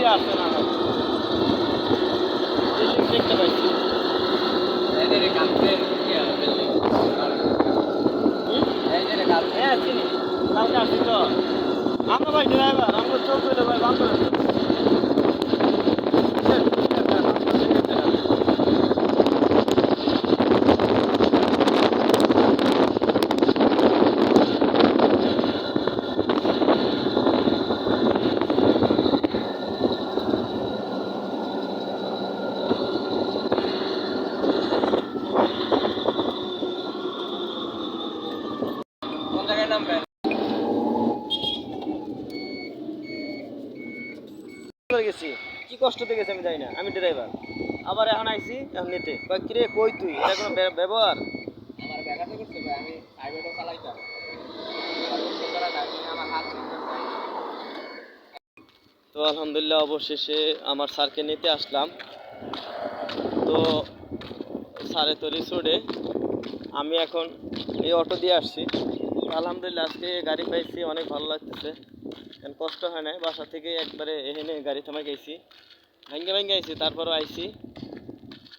দিয়ে আসছে না দেখতে পাইছি হ্যাঁ চিনি কালকে আসছি তো আমরা ভাই ড্রাইভার আমরা চোখ পেলে ভাই বান্ধব গেছি কি কষ্টতে গেছি আমি জানি না আমি ড্রাইভার আবার এখন আইছি এখন নিতে কিরে কই তুই এটা কোনো ব্যবহার আমার ব্যাঘাতে করছে ভাই আমি হাইওয়েটা চালাইতাম আমার হাত তো আলহামদুলিল্লাহ অবশেষে আমার স্যারকে নিতে আসলাম তো স্যারে তো রিসোর্টে আমি এখন এই অটো দিয়ে আসছি আলহামদুলিল্লাহ আজকে গাড়ি পাইছি অনেক ভালো লাগতেছে কারণ কষ্ট হয় না বাসা থেকে একবারে এখানে গাড়ি থামাই গেছি ভেঙে আইছি তারপরও আইছি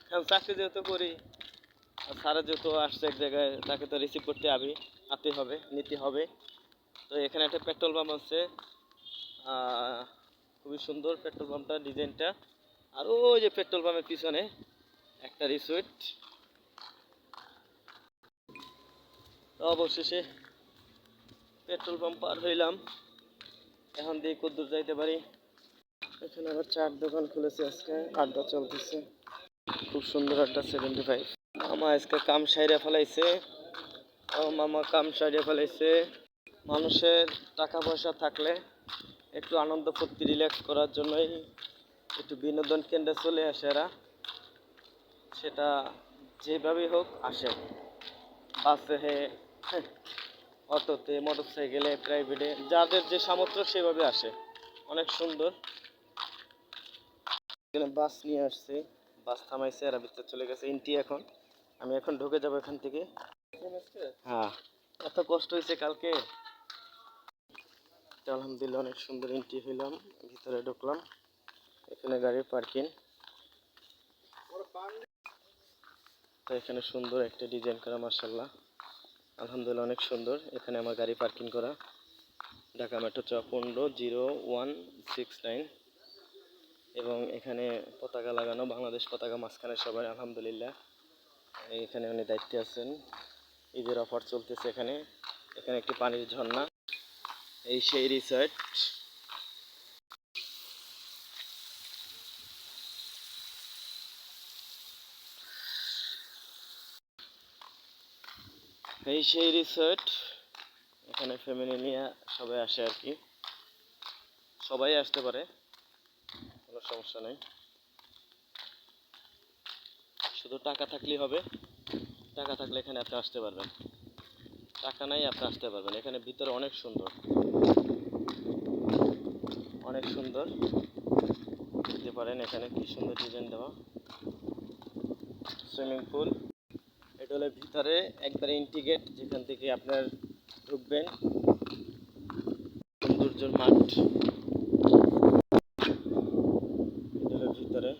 কারণ চাকরি যেহেতু করি আর স্যারা যেহেতু আসছে এক জায়গায় তাকে তো রিসিভ করতে আতে হবে নিতে হবে তো এখানে একটা পেট্রোল পাম্প আছে খুবই সুন্দর পেট্রোল পাম্পটার ডিজাইনটা আর ওই যে পেট্রোল পাম্পের পিছনে একটা রিসোর্ট তো অবশেষে পেট্রোল পাম্প পার হইলাম এখন দিয়ে কদ্দূর যাইতে পারি এখানে আবার চার দোকান খুলেছে আজকে আড্ডা চলতেছে খুব সুন্দর আড্ডা 75 মামা আজকে কাম সাইরা ফেলাইছে মামা কাম সাইরা ফেলাইছে মানুষের টাকা পয়সা থাকলে একটু আনন্দ ফুর্তি রিল্যাক্স করার জন্যই একটু বিনোদন কেন্দ্রে চলে আসে এরা সেটা যেভাবেই হোক আসে বাসে অটোতে মোটর সাইকেলে প্রাইভেটে যাদের যে সামর্থ্য সেভাবে আসে অনেক সুন্দর এখানে বাস নিয়ে আসছে বাস থামাইছে এরা ভিতরে চলে গেছে ইন্টি এখন আমি এখন ঢুকে যাবো এখান থেকে হ্যাঁ এত কষ্ট হয়েছে কালকে আলহামদুলিল্লাহ অনেক সুন্দর এন্ট্রি হইলাম ভিতরে ঢুকলাম এখানে গাড়ির পার্কিং তো এখানে সুন্দর একটা ডিজাইন করা মাশাআল্লাহ আলহামদুলিল্লাহ অনেক সুন্দর এখানে আমার গাড়ি পার্কিং করা ঢাকা মেট্রো চ 150169 এবং এখানে পতাকা লাগানো বাংলাদেশ পতাকা মাঝখানে সবাই আলহামদুলিল্লাহ এখানে উনি দায়িত্বে আছেন ঈদের অফার চলতেছে এখানে এখানে একটি পানির ঝর্ণা এই সেই রিসর্ট এই সেই রিসর্ট এখানে ফ্যামিলি নিয়ে সবাই আসে আর কি সবাই আসতে পারে কোনো সমস্যা নেই শুধু টাকা থাকলেই হবে টাকা থাকলে এখানে আপনি আসতে পারবেন টাকা নাই আপনি আসতে পারবেন এখানে ভিতরে অনেক সুন্দর দেখতে পারেন এখানে কি সুন্দর ডিজাইন দেওয়া সুইমিং পুল এটা হলো ভিতরে একবারে ইন্টিগ্রেট যেখান থেকে আপনার ঢুকবেন সৌন্দর্যের মাঠ এটা হলো ভিতরে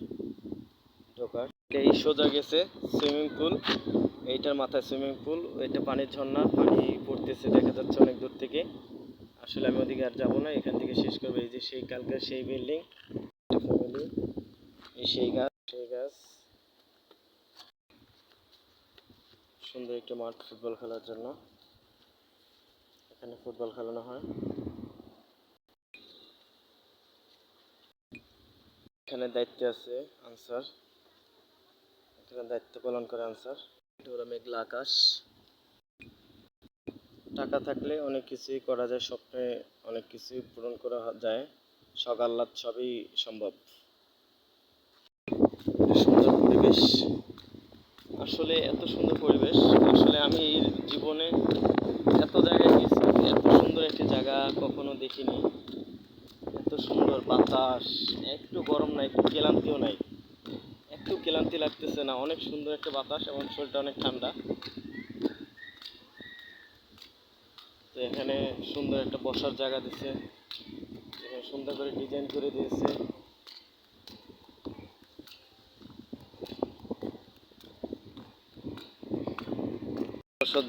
ঢোকার এই সোজা গেছে সুইমিং পুল এইটার মাথায় সুইমিং পুল এটা পানির ঝর্ণা পানি পড়তেছে দেখা যাচ্ছে অনেক দূর থেকে আসলে আমি ওদিকে আর যাবো না এখান থেকে শেষ করবো এই যে সেই কালকের সেই বিল্ডিং ফ্যামিলি এই সেই গাছ সুন্দর একটা মাঠ ফুটবল খেলার জন্য এখানে ফুটবল খেলানো হয় এখানে দায়িত্বে আছে আনসার এখানে দায়িত্ব পালন করে আনসার এটা মেঘলা আকাশ টাকা থাকলে অনেক কিছুই করা যায় স্বপ্নে অনেক কিছুই পূরণ করা যায় শখ আহ্লাদ সবই সম্ভব সুন্দর পরিবেশ আসলে এত সুন্দর পরিবেশ আসলে আমি জীবনে এত জায়গায় গেছি এত সুন্দর একটি জায়গা কখনো দেখিনি এত সুন্দর বাতাস একটু গরম নাই একটু ক্লান্তিও নাই একটু ক্লান্তি লাগতেছে না অনেক সুন্দর একটা বাতাস এবং শরীরটা অনেক ঠান্ডা তো এখানে সুন্দর একটা বসার জায়গা দিয়েছে এখানে সুন্দর করে ডিজাইন করে দিয়েছে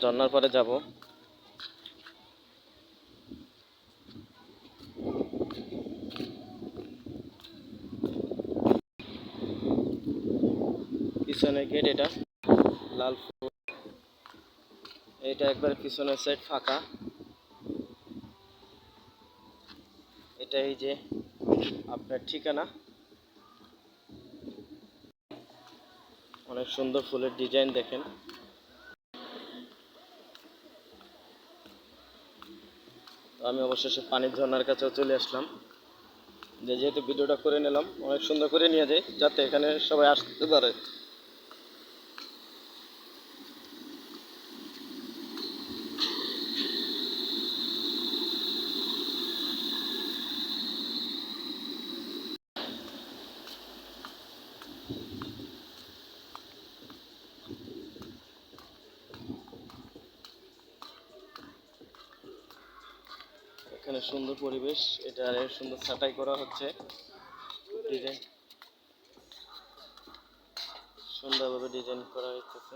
ঝর্ণার পরে যাব। পিছনে গেট, এটা লাল ফুল, এটা একবার পিছনের সাইড ফাঁকা। এটা এই যে আপনার ঠিকানা। অনেক সুন্দর ফুলের ডিজাইন দেখেন। তো আমি অবশেষে পানির ঝর্ণার কাছেও চলে আসলাম, যেহেতু ভিডিওটা করে নিলাম, অনেক সুন্দর করে নিয়ে যাই যাতে এখানে সবাই আসতে পারে। এখানে সুন্দর পরিবেশ, এটা সুন্দর ছাঁটাই করা হচ্ছে, ডিজাইন সুন্দরভাবে ডিজাইন করা হচ্ছে।